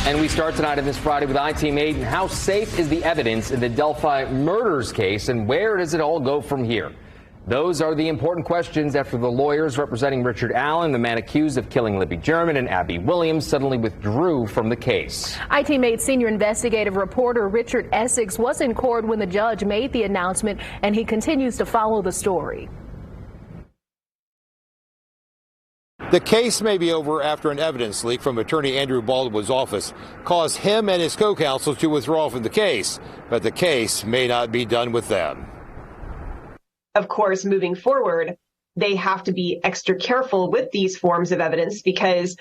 And we start tonight on this Friday with I-Team 8. How safe is the evidence in the Delphi murders case, and where does it all go from here? Those are the important questions after the lawyers representing Richard Allen, the man accused of killing Libby German, and Abby Williams suddenly withdrew from the case. I-Team 8 senior investigative reporter Richard Essex was in court when the judge made the announcement, and he continues to follow the story. The case may be over after an evidence leak from attorney Andrew Baldwin's office caused him and his co-counsel to withdraw from the case, but the case may not be done with them. Of course, moving forward, they have to be extra careful with these forms of evidence because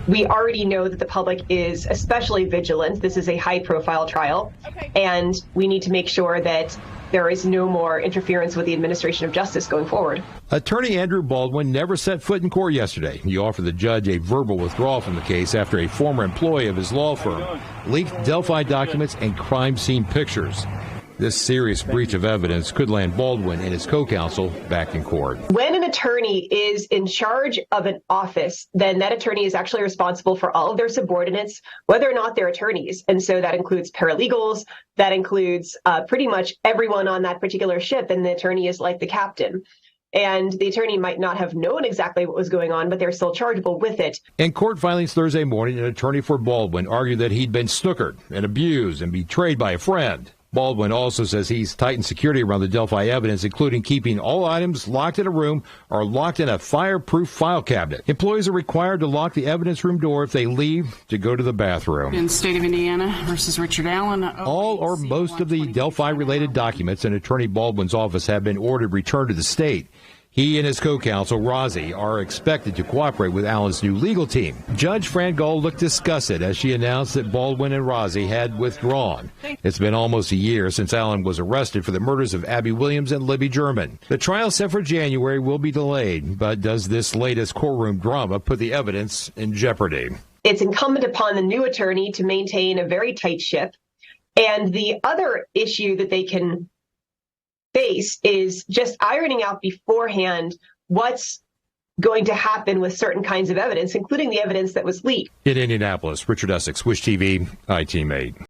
we already know that the public is especially vigilant. This is a high-profile trial, and we need to make sure that there is no more interference with the administration of justice going forward. Attorney Andrew Baldwin never set foot in court yesterday. He offered the judge a verbal withdrawal from the case after a former employee of his law firm leaked Delphi documents and crime scene pictures. This serious breach of evidence could land Baldwin and his co-counsel back in court. When an attorney is in charge of an office, then that attorney is actually responsible for all of their subordinates, whether or not they're attorneys. And so that includes paralegals, that includes pretty much everyone on that particular ship, and the attorney is like the captain. And the attorney might not have known exactly what was going on, but they're still chargeable with it. In court filings Thursday morning, an attorney for Baldwin argued that he'd been snookered and abused and betrayed by a friend. Baldwin also says he's tightened security around the Delphi evidence, including keeping all items locked in a room or locked in a fireproof file cabinet. Employees are required to lock the evidence room door if they leave to go to the bathroom. In the state of Indiana versus Richard Allen. All or most of the Delphi-related documents in Attorney Baldwin's office have been ordered returned to the state. He and his co-counsel, Rozzi, are expected to cooperate with Allen's new legal team. Judge Fran Gold looked disgusted as she announced that Baldwin and Rozzi had withdrawn. It's been almost a year since Allen was arrested for the murders of Abby Williams and Libby German. The trial set for January will be delayed, but does this latest courtroom drama put the evidence in jeopardy? It's incumbent upon the new attorney to maintain a very tight ship. And the other issue that they can face is just ironing out beforehand what's going to happen with certain kinds of evidence, including the evidence that was leaked. In Indianapolis, Richard Essex, Wish TV, I-Team 8.